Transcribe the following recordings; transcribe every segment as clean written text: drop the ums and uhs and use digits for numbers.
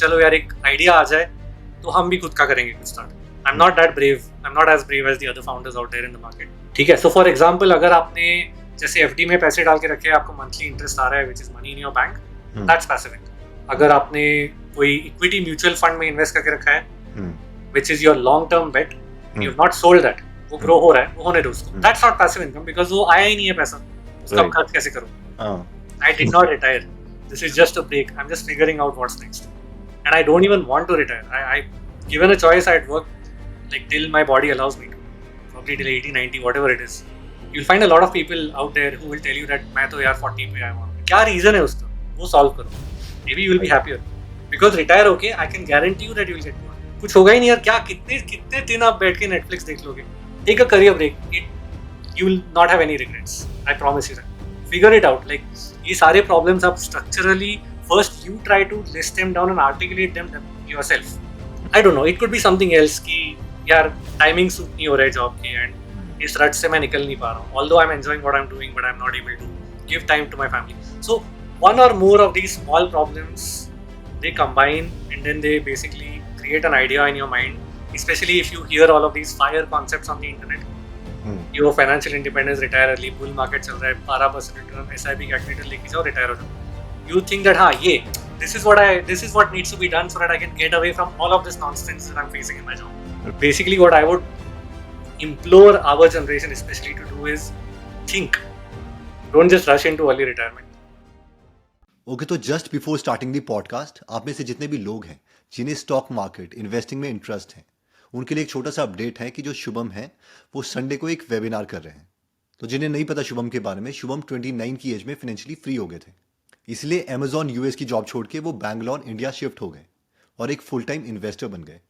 चलो यार एक आइडिया आ जाए तो हम भी खुद का करेंगे कुछ start. I am not that brave, I am not as brave as the other founders out there in the market. ठीक है. सो फॉर एग्जांपल अगर आपने जैसे एफडी में पैसे डाल के रखे हैं, आपको मंथली इंटरेस्ट आ रहा है which is money in your bank, that's passive income. अगर आपने कोई इक्विटी म्यूचुअल फंड में इन्वेस्ट करके रखा है which is your long term bet, you have not sold that, वो ग्रो हो रहा है, वो होने दो उसको. That's not passive income because वो आया ही नहीं है पैसा, उसका खर्च कैसे करूं? I did not retire. This is just a break. I'm just figuring out what's next. And I don't even want to retire. I given a choice, I'd work like till my body allows me to. Probably till 80, 90, whatever it is. You'll find a lot of people out there who will tell you that मैं तो यार 40 पे आया हूँ. क्या reason है उसका? वो solve करो. Maybe you will be happier. Because retire okay, I can guarantee you that you will get more. कुछ होगा ही नहीं यार. क्या कितने दिन आप बैठ के Netflix देख लोगे? Take a career break. You will not have any regrets. I promise you that. Figure it out. Like ये सारे problems आप structurally first you try to list them down and articulate them yourself. I don't know. It could be something else कि यार timing suit नहीं हो रहा है job की and इस रट से मैं निकल नहीं पा रहा हूँ. Although I'm enjoying what I'm doing, but I'm not able to give time to my family. So one or more of these small problems they combine and then they basically create an idea in your mind. Especially if you hear all of these FIRE concepts on the internet. Yo financial independence, retire early, bull market चल रहा है, 12% return, SIP calculator लेके जाओ, retire हो जाओ. You think that हाँ ये this is what needs to be done so that I can get away from all of this nonsense that I'm facing in my job. Basically what I would implore our generation especially to do is think. Don't just rush into early retirement. Okay, तो just before starting the podcast आप में से जितने भी लोग हैं जिन्हें stock market investing में इंटरेस्ट है, उनके लिए एक छोटा सा अपडेट है कि जो शुभम है वो संडे को एक वेबिनार कर रहे हैं. तो जिन्हें नहीं पता शुभम के बारे में, शुभम 29 की एज में फाइनेंशियली फ्री हो गए थे. इसलिए अमेजॉन यूएस की जॉब छोड़ के वो बैंगलोर इंडिया शिफ्ट हो गए और एक फुल टाइम इन्वेस्टर बन गए.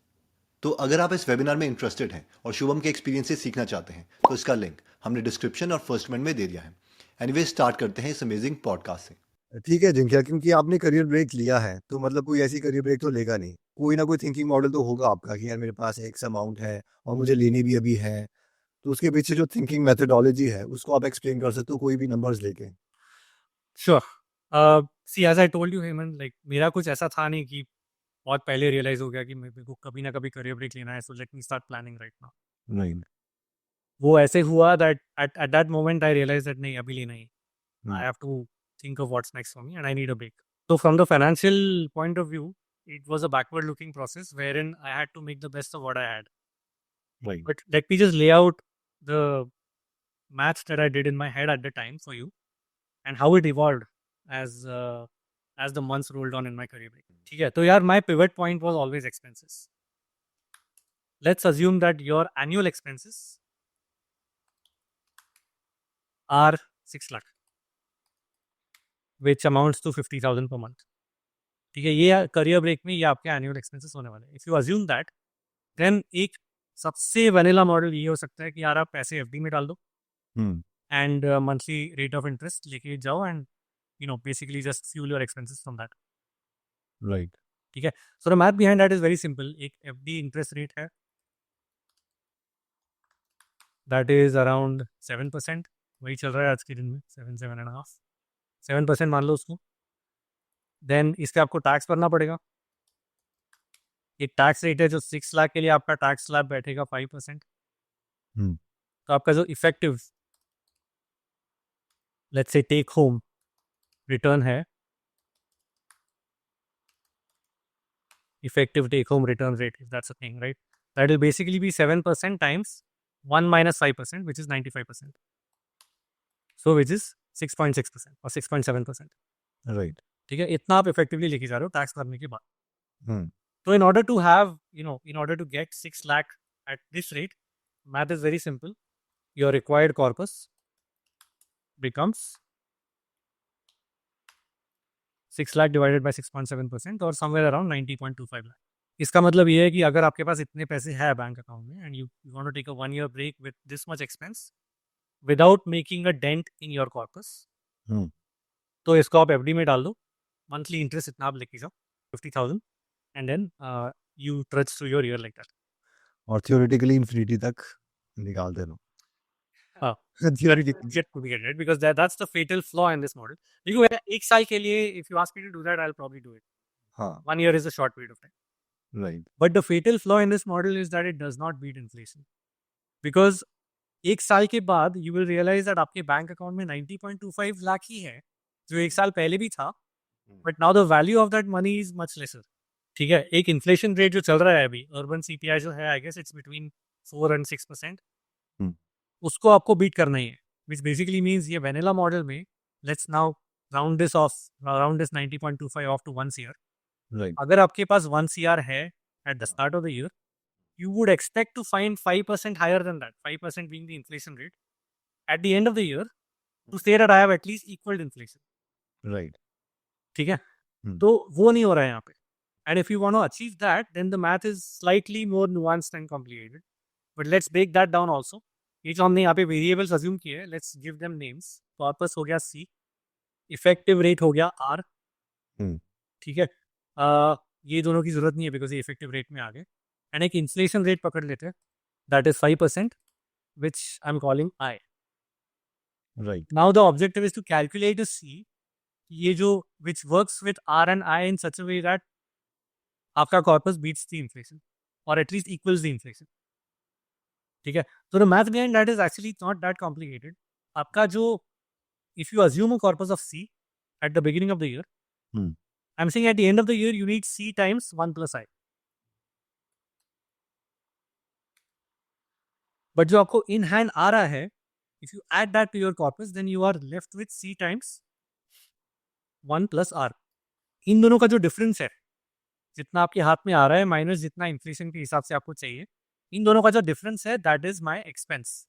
तो अगर आप इस वेबिनार में इंटरेस्टेड हैं और शुभम के एक्सपीरियंस से सीखना चाहते हैं तो इसका लिंक हमने डिस्क्रिप्शन और फर्स्ट कमेंट में दे दिया है. एनीवे स्टार्ट करते हैं इस अमेजिंग पॉडकास्ट से. ठीक है जिंकिया, क्योंकि आपने करियर ब्रेक लिया है तो मतलब कोई ऐसी करियर ब्रेक तो लेगा नहीं. कोई ना कोई थिंकिंग मॉडल तो होगा आपका कि यार मेरे पास एक्स अमाउंट है और मुझे लेनी भी अभी है. तो उसके पीछे जो थिंकिंग मेथोडोलॉजी है उसको आप एक्सप्लेन कर सकते हो कोई भी नंबर्स लेके. Sure. See, as I told you, Hemant, like मेरा कुछ ऐसा था नहीं कि बहुत पहले रियलाइज हो गया कि मेरे को कभी ना कभी करियर ब्रेक लेना है, so let me start planning right now. Right. वो ऐसे हुआ that at that moment I realise that नहीं अभी लेना ही. I have to think of what's next for me and I need a break. So from the financial point of view, it was a backward looking process wherein I had to make the best of what I had. Right. But let me just lay out the maths that I did in my head at the time for you and how it evolved as the months rolled on in my career break. ठीक है, तो यार my pivot point was always expenses. Let's assume that your annual expenses are 6 lakh, which amounts to 50,000 per month. ठीक है, ये career break में ये आपके एनुअल एक्सपेंसेस होने वाले हैं. If you assume that, then एक सबसे वैनिला मॉडल ये हो सकता है कि यार आप पैसे एफडी में डाल दो and monthly rate of interest लेके जाओ and you know basically just fuel your expenses from that. Right. ठीक है, so the math behind that is very simple. एक एफडी इंटरेस्ट रेट है दैट इज अराउंड 7%. वही चल रहा है आज के दिन में, 7.5 7% मान लो उसको. देन इस पे आपको टैक्स भरना पड़ेगा. एक टैक्स रेट है जो 6 लाख के लिए आपका टैक्स स्लैब बैठेगा 5%. तो आपका जो effective let's say take home return है, effective take home return rate, if that's a thing, right, that will basically be 7% times 1 minus 5%, which is 95%. So which is 6.6% और 6.7%. राइट. ठीक है, इतना आप इफेक्टिवली लेके जा रहे हो टैक्स भरने के बाद. So in order to have, in order to get 6 lakh at this rate, math is very simple. Your required corpus becomes 6 lakh divided by 6.7% or somewhere around 90.25 lakh. इसका मतलब ये है कि अगर आपके पास इतने पैसे हैं बैंक अकाउंट में and you want to take a 1 year break with this much expense without making a dent in your corpus, तो इसको आप एफडी में डाल दो. मंथली इंटरेस्ट इतना आप लेके जाओ 50,000 and then you trudge through your year like that. और थियोरेटिकली इन्फिनिटी तक निकाल दे लो. Theoretically yet to be get, right? Because that's the fatal flaw in this model. देखो एक साल के लिए if you ask me to do that, I'll probably do it. हाँ 1 year is a short period of time. Right But the fatal flaw in this model is that it does not beat inflation. Because एक साल के बाद you will realize that आपके bank account में 90.25 लाख ही है, जो एक साल पहले भी था, but now the value of that money is much lesser. ठीक है, एक इन्फ्लेशन रेट जो चल रहा है अभी, अर्बन CPI जो है, I guess it's between 4 and 6%. उसको आपको बीट करना ही है, which basically means ये वेनिला मॉडल में let's now round this 90.25 off to 1 CR. Right अगर आपके पास 1 CR है at the start of the year, you would expect to find 5% higher than that, 5% being the inflation rate, at the end of the year, to say that I have at least equaled inflation. Right ठीक है, Hmm. तो वो नहीं हो रहा है यहाँ पे. And if you want to achieve that, then the math is slightly more nuanced and complicated. But let's break that down also. ये जो हमने यहाँ पे variables assume किए, let's give them names. Corpus हो गया C, effective rate हो गया R. Hmm. ठीक है, ये दोनों की जरूरत नहीं है बिकॉज ये इफेक्टिव रेट में आ गए. एंड एक इन्फ्लेशन रेट पकड़ लेते हैं, that is 5%, which I am calling I. Right now the objective is to calculate C, ये जो which works with R and I in such a way that आपका corpus beats the inflation और at least equals the inflation. ठीक है, तो the math behind that is actually not that complicated. आपका जो, if you assume a corpus of C at the beginning of the year, I'm saying at the end of the year, you need C times 1 plus I. But जो आपको in hand आ रहा है, if you add that to your corpus, then you are left with C times 1 plus R. इन दोनों का जो difference है, जितना आपके हाथ में आ रहा है माइनस जितना इन्फ्लेशन के हिसाब से आपको चाहिए, इन दोनों का जो डिफरेंस है, that is my expense,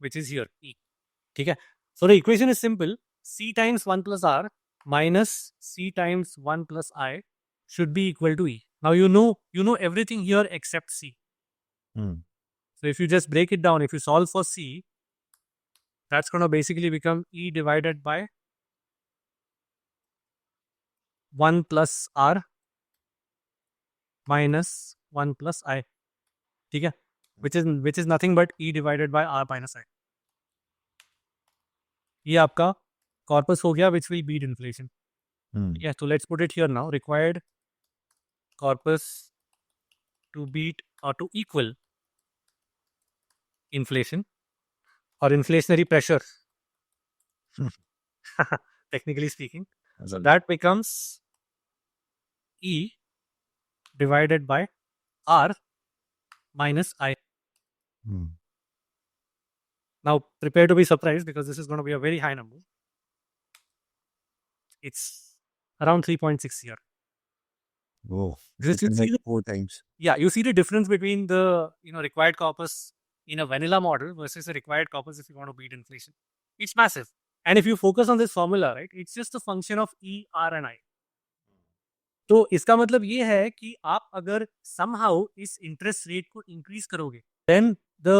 which is here E. ठीक है, so the equation is simple. C times 1 plus R minus C times 1 plus I should be equal to E. Now you know everything here except C. So if you just break it down, if you solve for C, that's going to basically become E divided by 1 plus R minus 1 plus I. ठीक है, which is nothing but E divided by R minus I. ये आपका corpus हो गया which will beat inflation. Yeah, so let's put it here now. Required corpus to beat or to equal inflation or inflationary pressure, technically speaking. So that becomes E divided by R minus I. Now prepare to be surprised because this is going to be a very high number. It's around 3.6 here. Whoa, Just you it's see like the, 4 times. yeah, you see the difference between the required corpus in a vanilla model versus a required corpus if you want to beat inflation. It's massive. And if you focus on this formula, right, it's just a function of E, R and I. तो इसका मतलब ये है कि आप अगर somehow इस interest rate को increase करोगे, then the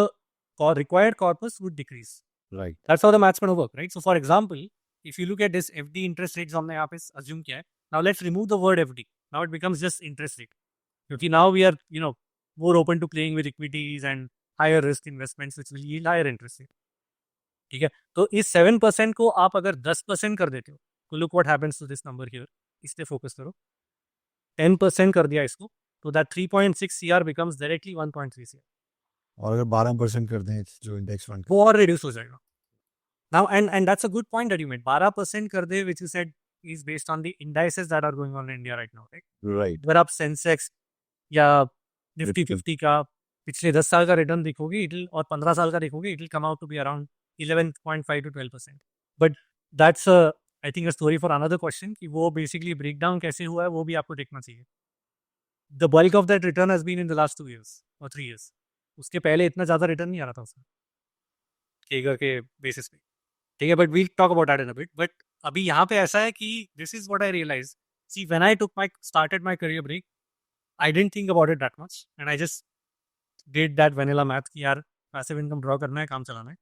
required corpus would decrease. Right. That's how the math's going to work, right? So for example, if you look at this FD interest rate जो हमने यहाँ पे assume किया है, now let's remove the word FD. Now it becomes just interest rate. क्योंकि now we are, more open to playing with equities and higher risk investments which will yield higher interest rate. ठीक है, तो इस 7% को आप अगर 10% कर देते हो, तो look what happens to this number here. इस पे फोकस करो. 10% कर दिया इसको, तो that 3.6 CR becomes directly 1.3 CR. और अगर 12% कर दें जो इंडेक्स फंड वो और रिड्यूस हो जाएगा. Now and that's a good point that you made. 12% कर दे, which you said is based on the indices that are going on in India right now, right? Right अगर आप सेंसेक्स या Nifty 50 का पिछले 10 साल का रिटर्न देखोगे और 15 साल का देखोगे, it will come out to be around 11.5 to 12%. But that's I think a story for another question कि वो बेसिकली ब्रेक डाउन कैसे हुआ है वो भी आपको देखना चाहिए. The bulk of that return has been in the last 2 years और 3 years. उसके पहले इतना ज़्यादा रिटर्न नहीं आ रहा था उसका केगर के बेसिस पे. ठीक है, but we talk about that in a bit. But अभी यहाँ पे ऐसा है कि this is what I realise. See when I started my career break, I didn't think about it that much and I just did that vanilla math कि यार passive income draw करना है, काम चलाना है.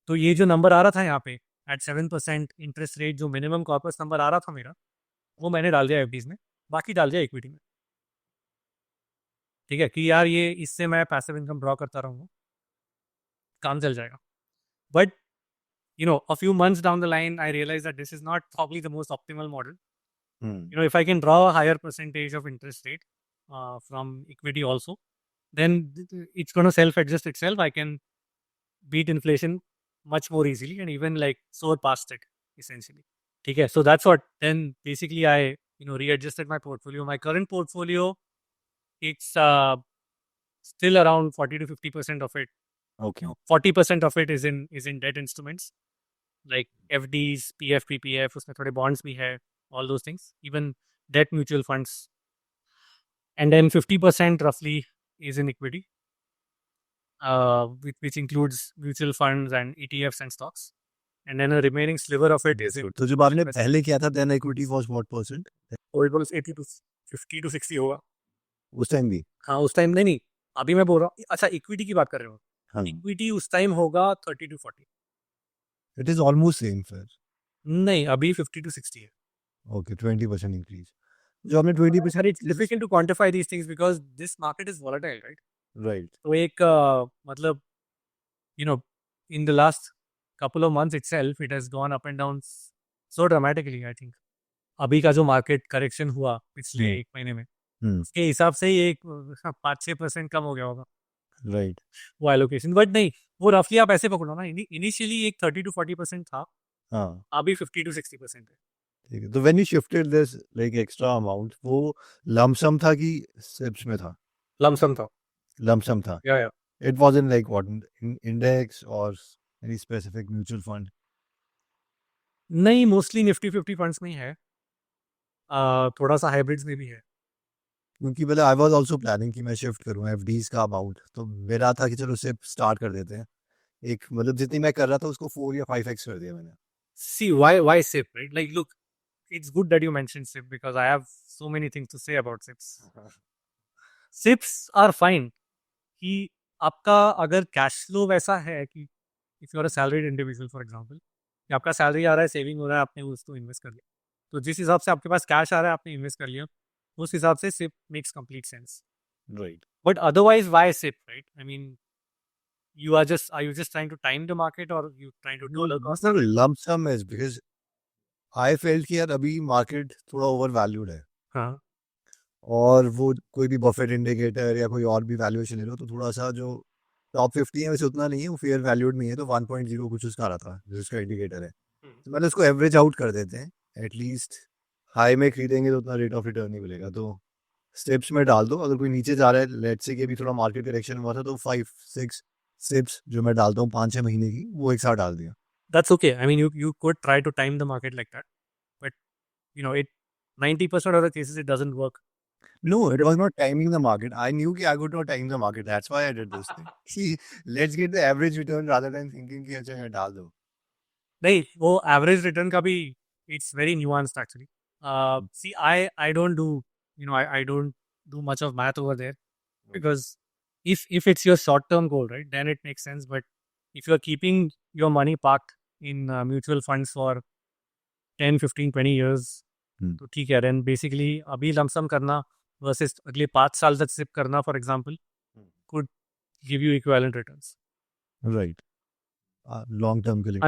तो ये जो नंबर आ रहा था यहाँ पे एट 7% इंटरेस्ट रेट, जो मिनिमम कॉर्पस नंबर आ रहा था मेरा, वो मैंने डाल दिया एफडीज में, बाकी डाल दिया इक्विटी में. ठीक है, कि यार ये इससे मैं पैसिव इनकम ड्रॉ करता रहूँगा, काम चल जाएगा. But a few months down the line, I realized that this is not probably the most optimal model. You know, if I can draw a higher percentage of interest rate from equity also, then it's going to self-adjust itself. I can beat inflation much more easily and even like soar past it essentially. Okay, so that's what. Then basically I readjusted my portfolio. My current portfolio, it's still around 40 to 50% of it. Okay. 40% of it is in debt instruments like FDs, PF, PPF, उसमें थोड़े bonds भी है, all those things, even debt mutual funds. And then 50% roughly is in equity, which includes mutual funds and ETFs and stocks. And then a remaining sliver of it is in. तो जब आपने पहले किया था then equity was what percent? और it was 80 to 50 to 60 होगा. उस time भी? हाँ उस टाइम नहीं अभी मैं बोल रहा हूँ. अच्छा इक्विटी की बात कर रहे हो? हाँ. इक्विटी उस टाइम होगा 30 to 40. It is almost same फिर. नहीं अभी 50 to 60 है. Okay, 20% increase. जो आपने 20% It's difficult to quantify these things because this market is volatile, right? right. तो एक मतलब in the last couple of months itself it has gone up and down so dramatically. I think अभी का जो market correction हुआ पिछले एक महीने में उसके हिसाब से ही एक 5-6% कम हो गया होगा right. वो एलोकेशन. बट नहीं वो रफली आप ऐसे पकड़ो ना, इनिशियली एक 30 to 40% था. हाँ. अभी 50 to 60% है. ठीक है. तो when you shifted this like extra amount वो lump sum था कि SIPs में था? लमसम था. Lump sum था. या It wasn't like what in index or any specific mutual fund? नहीं मोस्टली निफ्टी 50 फंड्स में ही है. थोड़ा सा हाइब्रिड्स में भी है. क्योंकि पहले आई वाज आल्सो प्लानिंग कि मैं शिफ्ट करूं एफडीज का अमाउंट, तो मेरा था कि चलो सिप स्टार्ट कर देते हैं. एक मतलब जितनी मैं कर रहा था उसको 4 या 5x कर दिया मैंने. See why SIP, right? Like look, it's good that you mentioned SIP because I have so many things to say about SIPs. SIPs are fine कि आपका अगर कैश फ्लो वैसा है कि if you are a salaried individual for example कि आपका salary आ रहा है, सेविंग हो रहा है, आपने उसको इन्वेस्ट कर लिया, तो जिस हिसाब से आपके पास कैश आ रहा है आपने इन्वेस्ट कर लिया, उस हिसाब से SIP makes complete sense. Right. But otherwise why SIP, right? I mean, are you just trying to time the market or you trying to do It's not a lump sum is because I felt कि यार अभी market थोड़ा over valued है. हाँ. और वो कोई भी बफेट इंडिकेटर या कोई और भी वैल्यूएशन ले लो तो थोड़ा सा जो टॉप 50 है वैसे उतना नहीं है, वो फेयर वैल्यूड नहीं है, तो 1.0 कुछ उसका आ रहा था जो उसका इंडिकेटर है. तो मतलब उसको एवरेज आउट कर देते हैं. एटलीस्ट हाई में खरीदेंगे तो उतना रेट ऑफ रिटर्न नहीं मिलेगा, तो स्टेप्स में डाल दो. अगर कोई नीचे जा रहा है, लेट्स से कि अभी थोड़ा मार्केट करेक्शन हुआ था, तो 5-6 स्टेप्स जो मैं डालता हूँ 5-6 महीने की, वो एक साथ डाल दिया. That's okay. I mean, you could try to time the market like that, but it 90% of the cases it doesn't work. No, it was not timing the market. I knew कि I could not time the market. That's why I did this thing. कि let's get the average return rather than thinking कि अच्छा मैं डाल दूँ. नहीं वो average return का भी it's very nuanced actually. See, I don't do I don't do much of math over there because if it's your short term goal, right, then it makes sense. But if you're keeping your money parked in mutual funds for 10, 15, 20 years, तो ठीक है. then basically अभी lump sum करना versus अगले 5 साल तक SIP करना for example could give you equivalent returns. Right. Long term के लिए.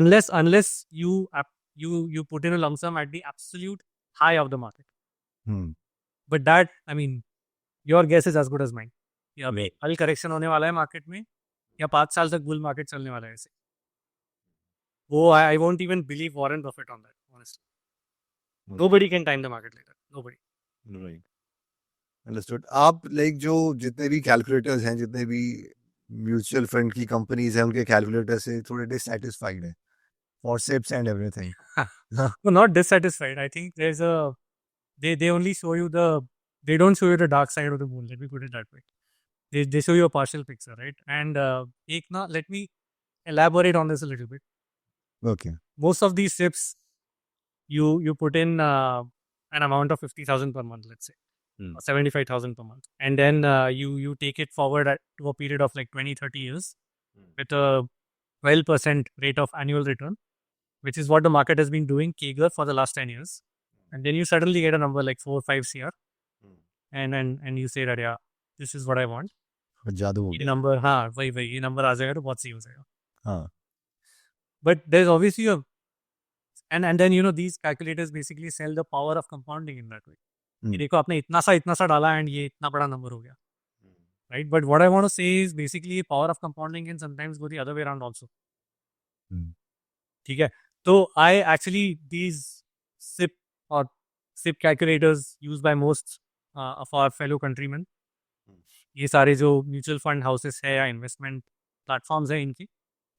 Unless you put in a lump sum at the absolute high of the market. But that, I mean, your guess is as good as mine. या कल correction होने वाला है market में या 5 साल तक बुल मार्केट चलने वाला है ऐसे. वो I won't even believe Warren Buffett on that, honestly. Nobody can time the market like that. Nobody. Right. Understood. आप लाइक जो जितने भी कैलकुलेटर्स हैं, जितने भी म्यूचुअल फंड की कंपनीज हैं, उनके कैलकुलेटर से थोड़े डिससैटिस्फाइड है for SIPs and everything. No, not dissatisfied. I think there's they only show you they don't show you the dark side of the moon. Let me put it that way. They show you a partial picture, right? And let me elaborate on this a little bit. Okay. Most of these SIPs, you put in an amount of 50,000 per month, let's say, or 75,000 per month, and then you take it forward to a period of like 20-30 years with a 12% rate of annual return, which is what the market has been doing CAGR for the last 10 years. And then you suddenly get a number like 4-5 CR, and you say that yeah, this is what I want. जादू हो ये गया. number हाँ वही ये number आ जाएगा तो बहुत सही हो जाएगा. हाँ. But there's obviously and then you know these calculators basically sell the power of compounding in that way. Hmm. कि देखो आपने इतना सा डाला and ये इतना बड़ा number हो गया, right? But what I want to say is basically power of compounding can sometimes go the other way around also. ठीक है, तो I actually these SIP or SIP calculators used by most of our fellow countrymen, ये सारे जो mutual fund houses है या investment platforms है इनकी,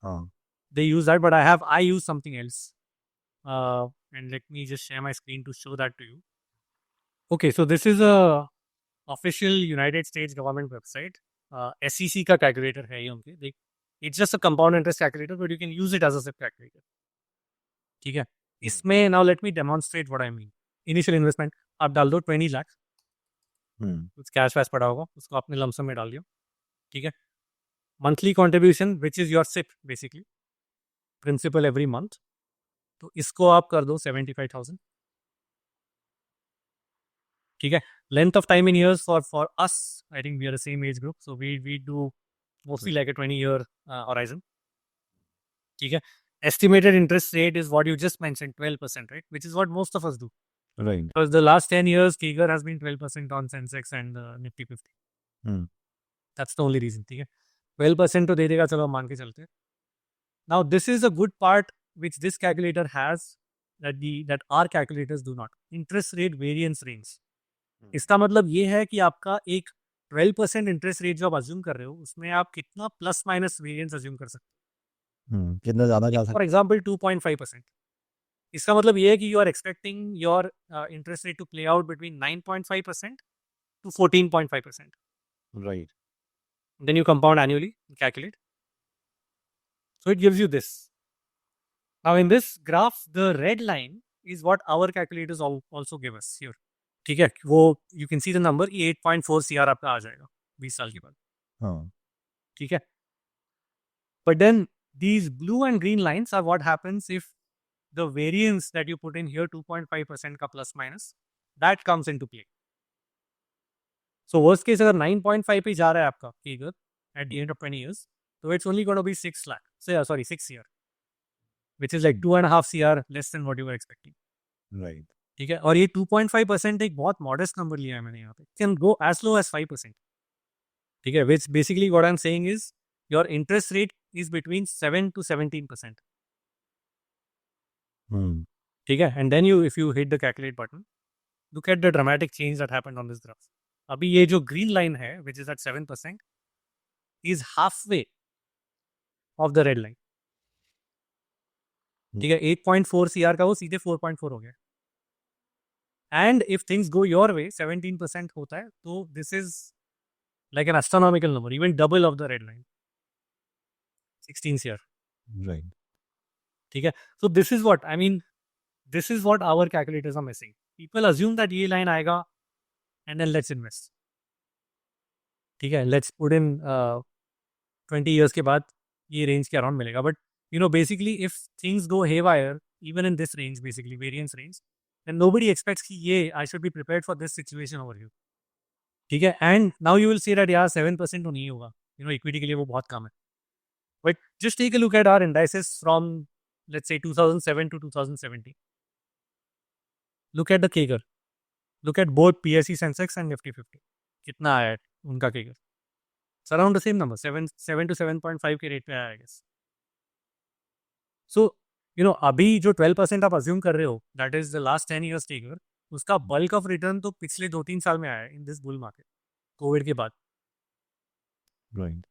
हाँ they use that, but I use something else. And let me just share my screen to show that to you. Okay, so this is a official United States government website. SEC का calculator है ये उनके. It's just a compound interest calculator, but you can use it as a SIP calculator. ठीक है, इसमें now let me demonstrate what I mean. Initial investment आप डाल दो 20 लाख, कुछ कैश वैश पड़ा होगा उसको आपने लमसम में डाल दिया, ठीक है. Monthly contribution which is your SIP basically, principal every month, तो इसको आप कर दो 75,000, ठीक है. Length of time in years for us, I think we are the same age group, so we do mostly like a 20-year horizon, ठीक है. Estimated interest rate is what you just mentioned, 12%, right? Which is what most of us do. Right Because the last 10 years, CAGR has been 12% on Sensex and Nifty 50. That's the only reason, ठीक है. 12% तो दे देगा, चलो हम मान के चलते हैं. Now, this is a good part which this calculator has that our calculators do not. Interest rate variance range. इसका मतलब ये है कि आपका एक 12% इंटरेस्ट रेट जो आप अज्यूम कर रहे हो, उसमें आप कितना प्लस माइनस वेरिएंस अज्यूम कर सकते कितना ज्यादा जा हो. सकता फॉर एग्जाम्पल 2.5%. इसका मतलब ये है कि you are expecting your interest rate to play out between 9.5% to 14.5%. Right Then you compound annually and calculate. So it gives you this. Now in this graph, the red line is what our calculators also give us here. ठीक है, वो you can see the number, ये 8.4 CR आपका आ जाएगा 20 साल के बाद, हाँ ठीक है. But then these blue and green lines are what happens if the variance that you put in here, 2.5% का plus minus, that comes into play. So worst case अगर 9.5 पे जा रहा है आपका CAGR at the end of 20 years, so it's only going to be 6 lakh. So, sorry, 6 CR, which is like 2.5 CR less than what you were expecting. Right ठीक है, और ये 2.5% एक बहुत मॉडेस्ट नंबर लिया है मैंने यहाँ पे. Can go as low as 5%. ठीक है, which basically what I am saying is your interest rate is between 7 to 17%. ठीक है, and then you if you hit the calculate button, look at the dramatic change that happened on this graph. अभी ये जो green line है which is at 7% is half way of the red line. ठीक है, 8.4 CR का वो सीधे 4.4 हो गया. And if things go your way 17% होता है, तो this is like an astronomical number, even double of the red line, 16 CR. Right ठीक है, so this is what I mean, this is what our calculators are missing. People assume that ये line आएगा and then let's invest. ठीक है, let's put in 20 years के बाद ये range के अराउंड मिलेगा. But you know, basically if things go haywire even in this range, basically variance range, then nobody expects कि ये I should be prepared for this situation over here. ठीक है, and now you will see that यार 7% तो नहीं होगा, you know, equity के लिए वो बहुत कम है. But just take a look at our indices from let's say 2007 to 2017. Look at the CAGR. Look at both PSE Sensex and Nifty 50. कितना आया है उनका CAGR? It's around the same number, 7 to 7.5 के रेट पे आया, I guess. So you know, अभी जो 12% आप अज्यूम कर रहे हो, that is the last 10 years CAGR, उसका बल्क ऑफ रिटर्न तो पिछले 2-3 साल में आया है in this bull market, Covid के बाद. राइट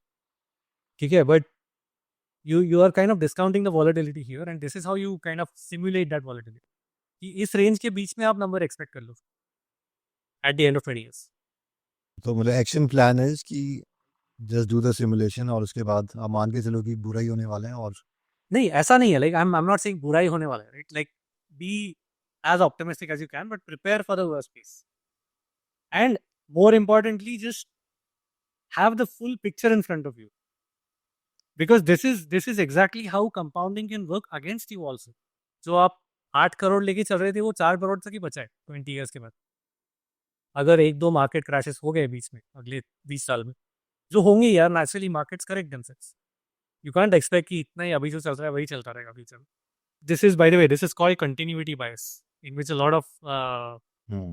ठीक है, but you are kind of discounting the volatility here, and this is how you kind of simulate that volatility, कि इस रेंज के बीच में आप नंबर एक्सपेक्ट कर लो at the end of 20 years. तो मतलब एक्शन प्लान है कि जस्ट डू द सिमुलेशन और उसके बाद आप मान के चलो कि बुरा ही होने वाला है. और नहीं, ऐसा नहीं है, like I am not saying बुरा ही होने वाला है, right? Like be as optimistic as you can, but prepare for the worst case, and more importantly just have the full picture in front of you, because this is exactly how compounding can work against you also. जो आप 8 करोड़ लेके चल रहे थे, वो 4 करोड़ तक ही बचा है 20 years के बाद. अगर 1-2 मार्केट क्रैशेस हो गए बीच में अगले 20 साल में, जो होंगे यार, naturally markets correct themselves. You can't expect कि इतना ही अभी जो चल रहा है वही चलता रहेगा फ्यूचर में. this is, by the way, this is called continuity bias, in which a lot of Hmm.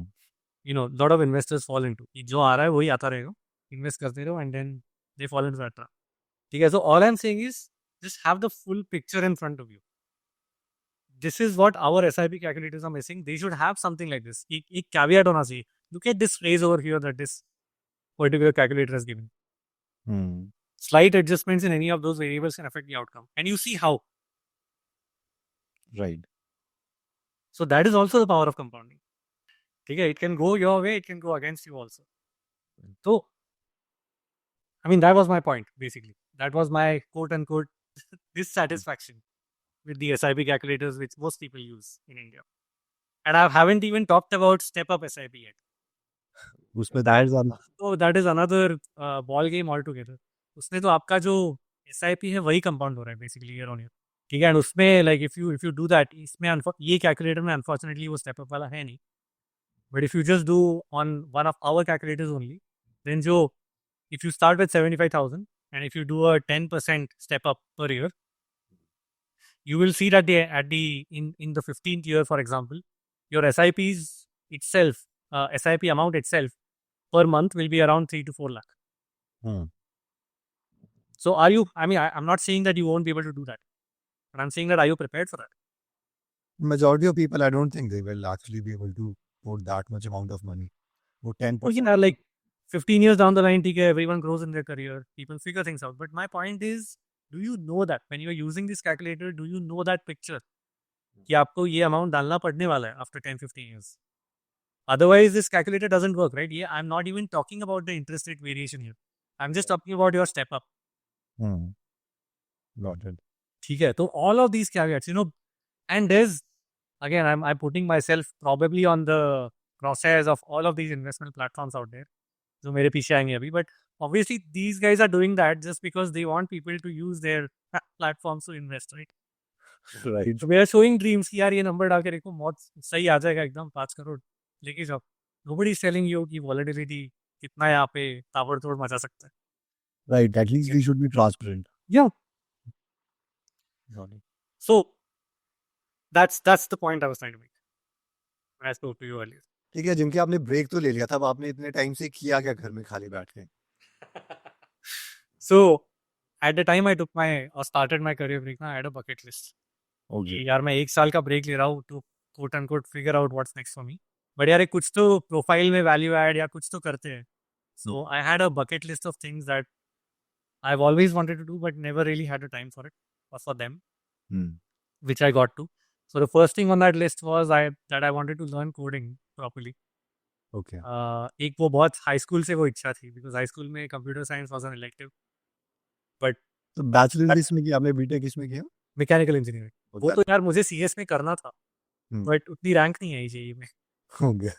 lot of investors fall into. कि जो आ रहा है वही आता रहेगा, invest करते रहो, and then they fall into that trap. ठीक है, so all I'm saying is just have the full picture in front of you. This is what our SIP calculators are missing. They should have something like this. एक caveat होना चाहिए. Look at this phrase over here that this particular calculator has given. Hmm. Slight adjustments in any of those variables can affect the outcome, and you see how. Right. So that is also the power of compounding. ठीक है, it can go your way, it can go against you also. So, I mean, that was my point, basically. That was my quote-unquote dissatisfaction with the SIP calculators which most people use in India. And I haven't even talked about step-up SIP yet. उसमें that is one. So that is another ball game altogether. उसमें तो आपका जो SIP है वही compound हो रहा है बेसिकली ईयर ऑन ईयर. ठीक है, एंड उसमें like if you do that, इसमें ये कैलकुलेटर में अनफॉर्चुनेटली वो स्टेप अप वाला है नहीं. But if you just do on one of our calculators only, then जो if you start with 75,000 and if you do a 10% step up per year, you will see that in the 15th year, for example, your SIPs itself, SIP amount itself per month will be around 3 to 4 lakh. Hmm. So I'm not saying that you won't be able to do that, but I'm saying that are you prepared for that? Majority of people, I don't think they will actually be able to put that much amount of money. वो 10%. Like 15 years down the line, ठीक है, everyone grows in their career, people figure things out. But my point is, do you know that when you're using this calculator, do you know that picture? कि आपको ये amount डालना पड़ने वाला है after 10-15 years. Otherwise, this calculator doesn't work, right? Yeah, I'm not even talking about the interest rate variation here. I'm just talking about your step up. Hmm. Got it. ठीक है, तो all of these caveats, and there's, again, I'm putting myself probably on the crosshairs of all of these investment platforms out there, जो मेरे पीछे आएंगे अभी. But obviously, these guys are doing that just because they want people to use their platforms to invest, right? Right. So we are showing dreams कि यार ये number डाल के देखो बहुत सही आ जाएगा एकदम 5 करोड़ लेके जाओ. Nobody is telling you कि volatility कितना यहाँ पे ताबड़तोड़ मचा सकता है. Right. At least we should be transparent. Yeah. So that's the point I was trying to make when I spoke to you earlier. ठीक है, जिनके आपने ब्रेक तो ले लिया था, अब आपने इतने टाइम से किया क्या घर में खाली बैठ के? So at the time I took started my career break, I had a bucket list. Okay. कि यार मैं 1 साल का ब्रेक ले रहा हूँ to quote unquote figure out what's next for me. But यार कुछ तो प्रोफाइल में वैल्यू ऐड या कुछ तो करते हैं. So I had a bucket list of things that I've always wanted to do but never really had the time for it or for them, which I got to. So the first thing on that list was that I wanted to learn coding properly. Okay. एक वो बहुत high school से वो इच्छा थी because high school में computer science was an elective. But तो bachelor इसमें किया आपने, बीटेक इसमें किया? मैकेनिकल इंजीनियरिंग वो तो यार मुझे सीएस में करना था बट उतनी रैंक नहीं आई जेईई में. हो गया.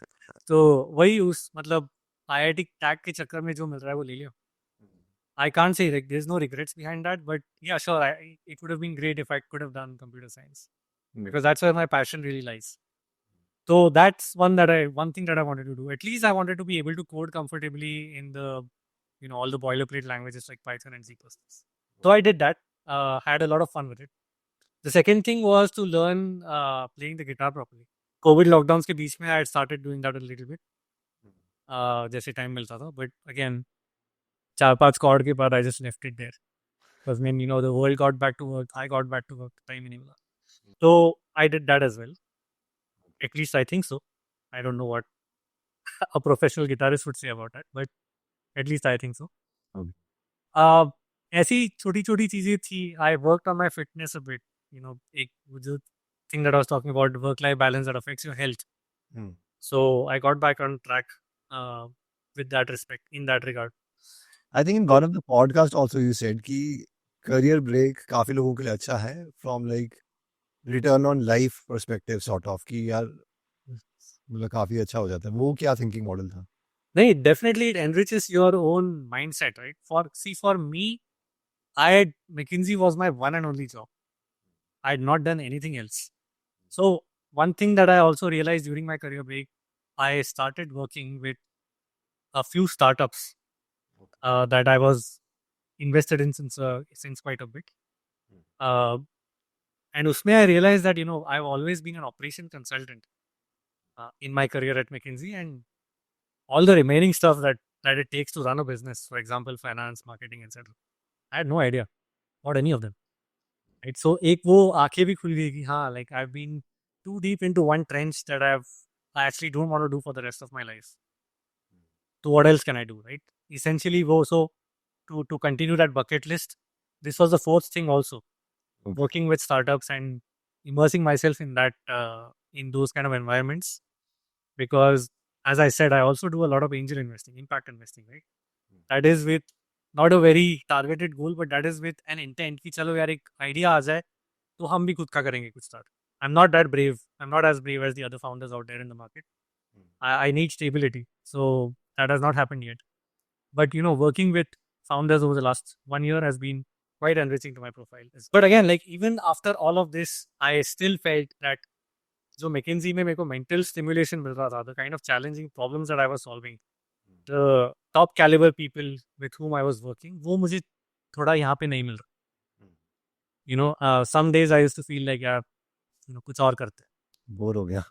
तो वही उस मतलब आईआईटी टैग के चक्कर में जो मिल रहा है वो ले लिया. I can't say like there's no regrets behind that, but yeah, sure, it would have been great if I could have done computer science because that's where my passion really lies. So that's one thing that I wanted to do. At least I wanted to be able to code comfortably in the all the boilerplate languages like Python and C++. So I did that. Had a lot of fun with it. The second thing was to learn playing the guitar properly. COVID lockdowns के बीच में I had started doing that a little bit. जैसे time मिलता था, but again 4-5 chord के बाद I just left it there because when the world got back to work, I got back to work, time ही नहीं मिला. So I did that as well. At least I think so. I don't know what a professional guitarist would say about that, but at least I think so. Okay. ऐसी छोटी-छोटी चीजें थी. I worked on my fitness a bit. एक जो thing that I was talking about, work-life balance that affects your health. So I got back on track with that respect, in that regard. I think in one of the podcast also you said कि career break काफी लोगों के लिए अच्छा है from like return on life perspective sort of कि यार मतलब काफी अच्छा हो जाता है. वो क्या thinking model था? नहीं, definitely it enriches your own mindset, right? For me, McKinsey was my one and only job. I had not done anything else. So one thing that I also realized during my career break, I started working with a few startups that I was invested in since quite a bit. And usme I realized that, I've always been an operation consultant in my career at McKinsey, and all the remaining stuff that it takes to run a business, for example, finance, marketing, etc. I had no idea about any of them. Right? So एक वो आंखें भी खुल गई कि हाँ, like I've been too deep into one trench that I actually don't want to do for the rest of my life. So what else can I do, right? Essentially, so to continue that bucket list, this was the fourth thing also. Okay. Working with startups and immersing myself in that in those kind of environments, because as I said, I also do a lot of angel investing, impact investing, right? That is with not a very targeted goal, but that is with an intent कि चलो यार एक idea आ जाए तो हम भी खुद का करेंगे कुछ start. I'm not that brave. I'm not as brave as the other founders out there in the market. I need stability. So that has not happened yet. But working with founders over the last 1 year has been quite enriching to my profile. But again, like even after all of this, I still felt that जो McKinsey में मेरे को mental stimulation मिल रहा था, the kind of challenging problems that I was solving, the top caliber people with whom I was working, वो मुझे थोड़ा यहाँ पे नहीं मिल रहा. Some days I used to feel like यार कुछ और करते हैं. बोर हो गया.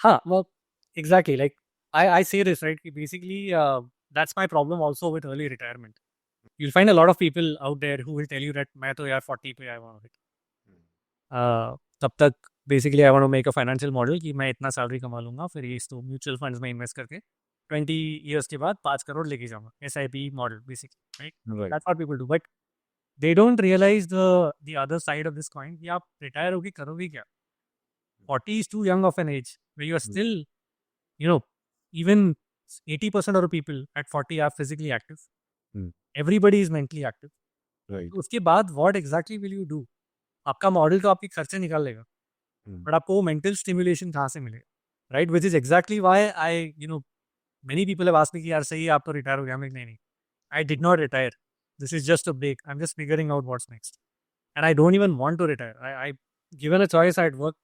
हाँ, well, exactly. Like I say this, right? कि basically, that's my problem also with early retirement. You'll find a lot of people out there who will tell you that मैं तो यार 40 पे I want to hit. तब तक basically I want to make a financial model कि मैं इतना salary कमा लूँगा, फिर ये इसको mutual funds में invest करके 20 years के बाद 5 करोड़ लेके जाऊँगा. SIP model basically, right? Right. That's what people do. But they don't realize the other side of this coin कि आप retire होके करोगे क्या? 40 is too young of an age where you are still, even 80% of the people at 40 are physically active. Everybody is mentally active. Right. तो उसके बाद what exactly will you do? आपका model तो आपके खर्चे निकाल लेगा, बट आपको वो मेंटल स्टिमुलेशन कहाँ से मिलेगा, right? Which is exactly why I many people have asked me कि यार सही है आप तो रिटायर हो गया. मैं नहीं, I did not retire. This is just a break. I'm just figuring out what's next. And I don't even want to retire. I given a choice, I'd work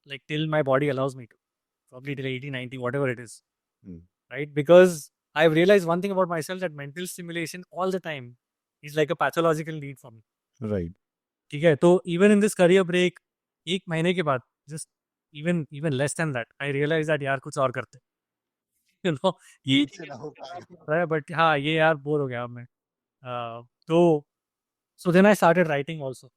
like till my body allows me to. Probably till 80, 90, whatever it is. Right? Because I've realized one thing about myself, that mental stimulation all the time is like a pathological need for me. Right. ठीक है, तो even in this career break, एक महीने के बाद, just even less than that, I realized that यार कुछ और करते. ये है, but हाँ ये यार बोर हो गया अब मैं. तो so then I started writing also.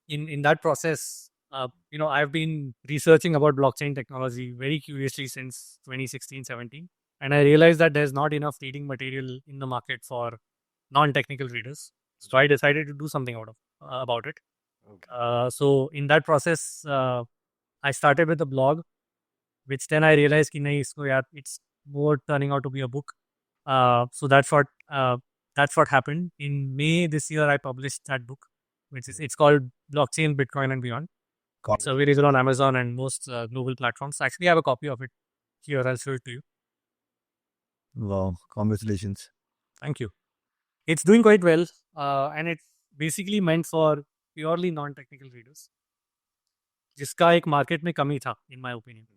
In that process, I've been researching about blockchain technology very curiously since 2016-17, and I realized that there's not enough reading material in the market for non-technical readers. So I decided to do something about it. Okay. So in that process, I started with a blog, which then I realized कि नहीं इसको यार it's more turning out to be a book. So that's what happened. In May this year, I published that book, it's called Blockchain, Bitcoin and Beyond. It's available on Amazon and most global platforms. Actually, I have a copy of it here. I'll show it to you. Wow, congratulations. Thank you. It's doing quite well, and it's basically meant for purely non-technical readers, जिसका एक market में कमी था, in my opinion.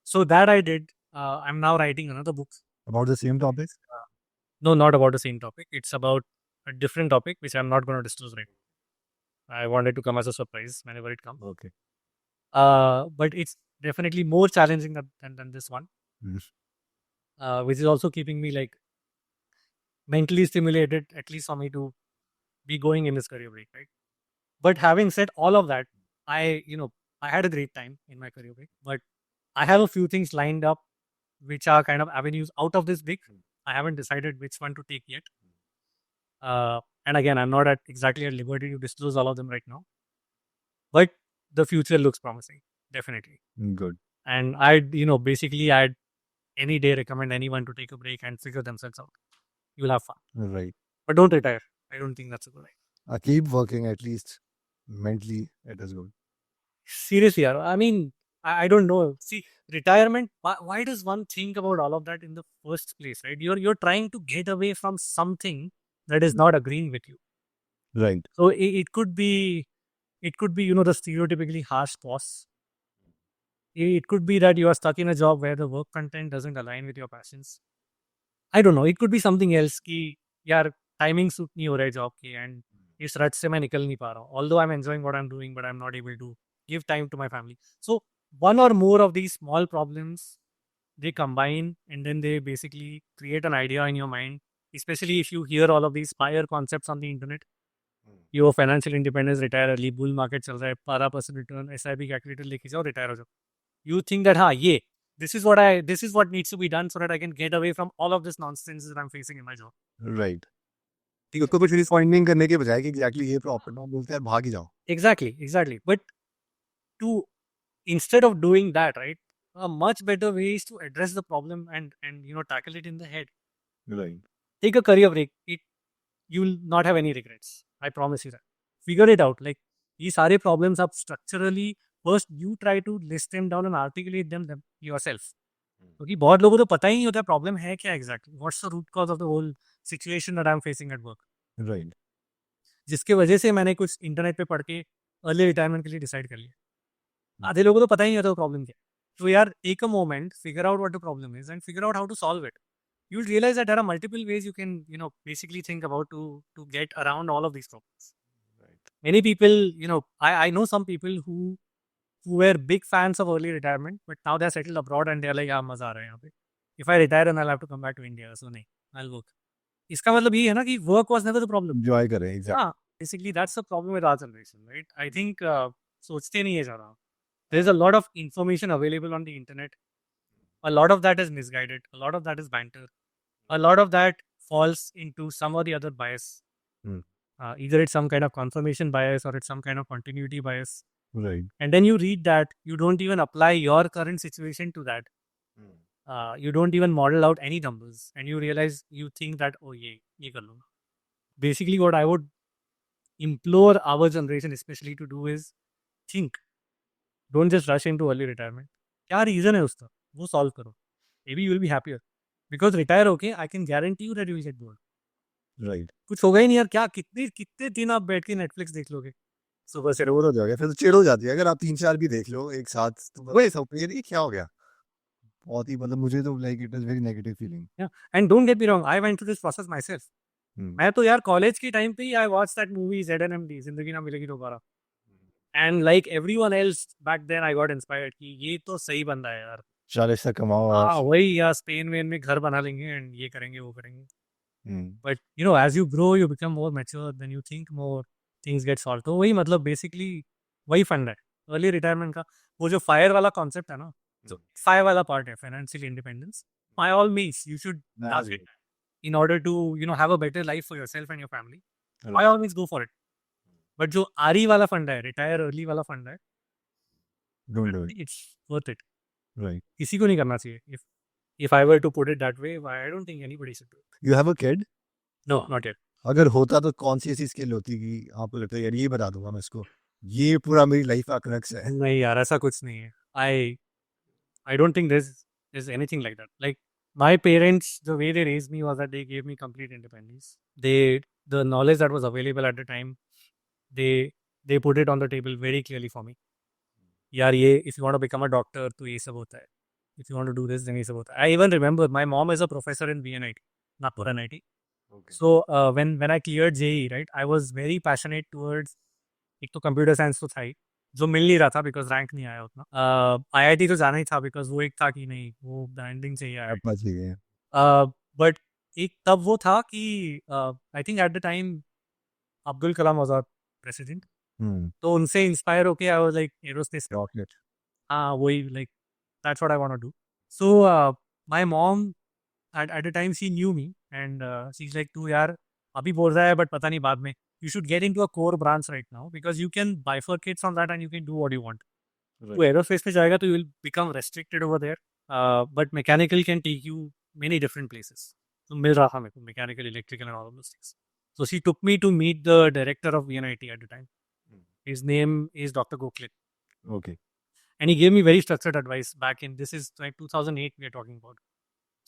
So that I did. I'm now writing another book. About the same topic? No, not about the same topic. It's about a different topic, which I'm not going to disclose right now. I want it to come as a surprise whenever it comes. Okay. But it's definitely more challenging than this one, which is also keeping me like mentally stimulated, at least for me to be going in this career break, right? But having said all of that, I had a great time in my career break, but I have a few things lined up which are kind of avenues out of this break. I haven't decided which one to take yet. And again, I'm not exactly at liberty to disclose all of them right now. But the future looks promising, definitely. Good. And I'd any day recommend anyone to take a break and figure themselves out. You'll have fun. Right. But don't retire. I don't think that's a good idea. Keep working, at least mentally it is good. Seriously, I mean, I don't know. See, retirement, why does one think about all of that in the first place, right? You're trying to get away from something that is not agreeing with you. Right. So it could be, the stereotypically harsh boss. It could be that you are stuck in a job where the work content doesn't align with your passions. I don't know. It could be something else कि यार timing suit नहीं हो रहा है job की, and इस रट से मैं निकल नहीं पा रहा हूँ. Although I'm enjoying what I'm doing, but I'm not able to give time to my family. So one or more of these small problems, they combine and then they basically create an idea in your mind. Especially if you hear all of these fire concepts on the internet. Your financial independence, retire early, bull market चल रहा है, 12% return, SIP calculator लेके जाओ, retire हो जाओ. You think that ये this is what needs to be done so that I can get away from all of this nonsense that I'm facing in my job. Right ठीक है, उसको कुछ refining करने के बजाय कि एग्जैक्टली ये प्रॉब्लम है, बोलते हैं भाग ही जाओ. Exactly. But to instead of doing that, right, a much better way is to address the problem and tackle it in the head. Right Take a career break. You'll not have any regrets. I promise you that. Figure it out. Like these सारे problems आप structurally first you try to list them down and articulate them yourself. क्योंकि बहुत लोगों को तो पता ही नहीं होता प्रॉब्लम है क्या exactly. What's the root cause of the whole situation that I'm facing at work? Right जिसके वजह से मैंने कुछ इंटरनेट पे पढ़ के अर्ली रिटायरमेंट के लिए डिसाइड कर लिया. आधे लोगों को तो पता ही नहीं होता प्रॉब्लम क्या है. तो यार take a moment, figure out what the problem is and figure out how to solve it. You'll realize that there are multiple ways you can, basically think about to get around all of these problems. Right Many people, I know some people who were big fans of early retirement, but now they're settled abroad and they're like, yeah, मजा आ रहा है यहाँ पे. If I retire and I'll have to come back to India, so नहीं, I'll work. इसका मतलब ये है ना कि work was never the problem. Enjoy करें एग्जैक्ट. हाँ, basically that's the problem with our generation, right? I think सोचते नहीं है ज़्यादा. There's a lot of information available on the internet. A lot of that is misguided. A lot of that is banter. A lot of that falls into some or the other bias. Hmm. Either it's some kind of confirmation bias or it's some kind of continuity bias. Right And then you read that, you don't even apply your current situation to that. You don't even model out any numbers. And you realize, you think that, oh, ye kar lunga. Basically, what I would implore our generation especially to do is think. Don't just rush into early retirement. क्या reason है उसका? वो solve करो. Maybe you will be happier. Because retire okay, I can guarantee you that you will get bored. Right कुछ होगा ही नहीं यार. क्या कितने दिन आप बैठ के नेटफ्लिक्स देख लोगे सुबह से बोर हो जाओगे, फिर तो चिढ़ हो जाती है अगर आप 3-4 भी देख लो एक साथ, तो वही सब ये क्या हो गया. बहुत ही मतलब मुझे तो like it is very negative feeling. And don't get me wrong, I went through this process myself. मैं तो यार कॉलेज के टाइम पे ही I watch that movie ZNMD, Zindagi Na Milegi Dobara. And like everyone else back then I got inspired कि ये तो सही बंदा है यार. 40 तक कमाओ हाँ वही यार, स्पेन वेन में घर बना लेंगे एंड ये करेंगे वो करेंगे. But as you grow you become more mature, then you think more, things get solved. तो वही मतलब बेसिकली वही फंड है अर्ली रिटायरमेंट का. वो जो फायर वाला कॉन्सेप्ट है ना, जो फायर वाला पार्ट है financial independence, by all means you should target in order to have a better life for yourself and your family. By all means go for it. But जो आरी वाला fund है, retire early वाला fund है, don't do it. it's worth it. Right. किसी को नहीं करना चाहिए. If I were to put it that way, I don't think anybody should do it. You have a kid. No, not yet. अगर होता तो कौन सी ऐसी स्किल होती कि आपको लगता है यार ये बता दूंगा मैं इसको, ये पूरा मेरी लाइफ का क्रक्स है. नहीं यार, ऐसा कुछ नहीं है. I don't think there's anything like that. Like my parents, the way they raised me was that they gave me complete independence. The knowledge that was available at the time, they put it on the table very clearly for me. यार ये if you want to become a doctor तो ये सब होता है. If you want to do this then ये सब होता है. I even remember my mom is a professor in VNIT, Nagpur NIT. Okay. So when I cleared JEE, right, I was very passionate towards, एक तो computer science तो था ही, जो मिल नहीं रहा था बिकॉज रैंक नहीं आया उतना. IIT तो जाना ही था बिकॉज वो एक था कि नहीं, वो ब्रांडिंग चाहिए आया. अपना चाहिए. बट एक तब वो था कि I think at the time Abdul Kalam was our president. तो उनसे इंस्पायर होके I was like aerospace. Rocket. हाँ वही, like that's what I want to do. So my mom at the time she knew me and she's like, तू यार अभी बोल रहा है बट पता नहीं बाद में, you should get into a core branch right now because you can bifurcate from that and you can do what you want. तो aerospace पे जाएगा तो you will become restricted over there, but mechanical can take you many different places. तो मिल रहा था मेरे को mechanical, electrical and all of those things. So she took me to meet the director of VNIT at the time. His name is Dr. Gokhale. Okay. And he gave me very structured advice back in, this is like 2008 we are talking about.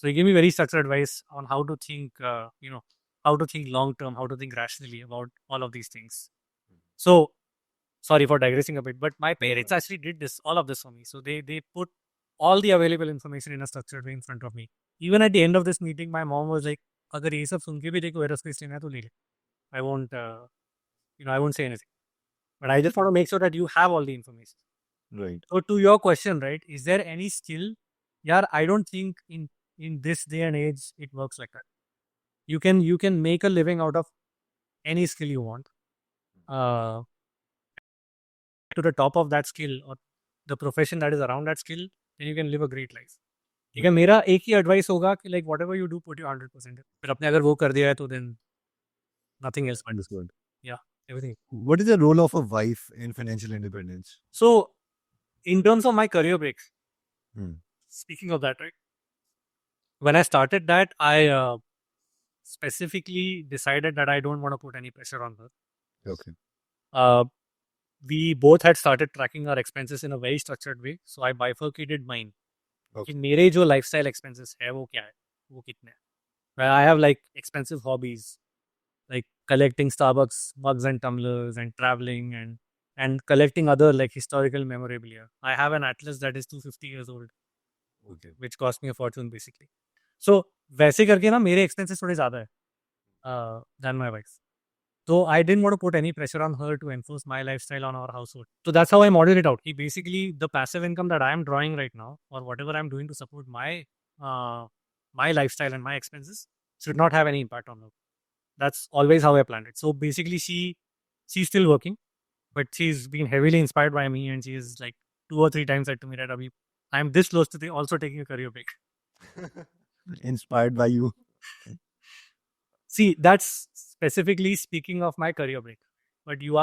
So he gave me very structured advice on how to think, how to think long term, how to think rationally about all of these things. So, sorry for digressing a bit, but my parents actually did this, all of this for me. So they put all the available information in a structured way in front of me. Even at the end of this meeting, my mom was like, अगर ये सब सुन के भी देखो aerospace लेना है तो ले ले. I won't I won't say anything. But I just want to make sure that you have all the information. Right. So to your question, right? Is there any skill? Yeah, I don't think in this day and age it works like that. You can make a living out of any skill you want. To the top of that skill or the profession that is around that skill, then you can live a great life. ठीक है, मेरा एक ही advice होगा कि like whatever you do, put your 100%. फिर अपने अगर वो कर दिया है तो then nothing else matters. Understood. Yeah, everything. What is the role of a wife in financial independence? So, in terms of my career breaks, Hmm. speaking of that, right? When I started that, I specifically decided that I don't want to put any pressure on her. Okay. We both had started tracking our expenses in a very structured way. So I bifurcated mine. Okay. कि मेरे जो lifestyle expenses है वो क्या है, वो कितने हैं. I have like expensive hobbies, like collecting Starbucks mugs and tumblers and traveling and collecting other like historical memorabilia. I have an atlas that is 250 years old, Okay. which cost me a fortune basically. So वैसे करके ना मेरे expenses थोड़े ज़्यादा है than my wife's. So I didn't want to put any pressure on her to enforce my lifestyle on our household. So that's how I modeled it out. Basically, the passive income that I am drawing right now, or whatever I'm doing to support my lifestyle and my expenses, should not have any impact on her. That's always how I planned it. So basically, she's still working, but she's been heavily inspired by me, and she's like 2 or 3 times said to me that Abhi, I'm this close to also taking a career break. Inspired by you. See, that's specifically speaking of my career break. But you asked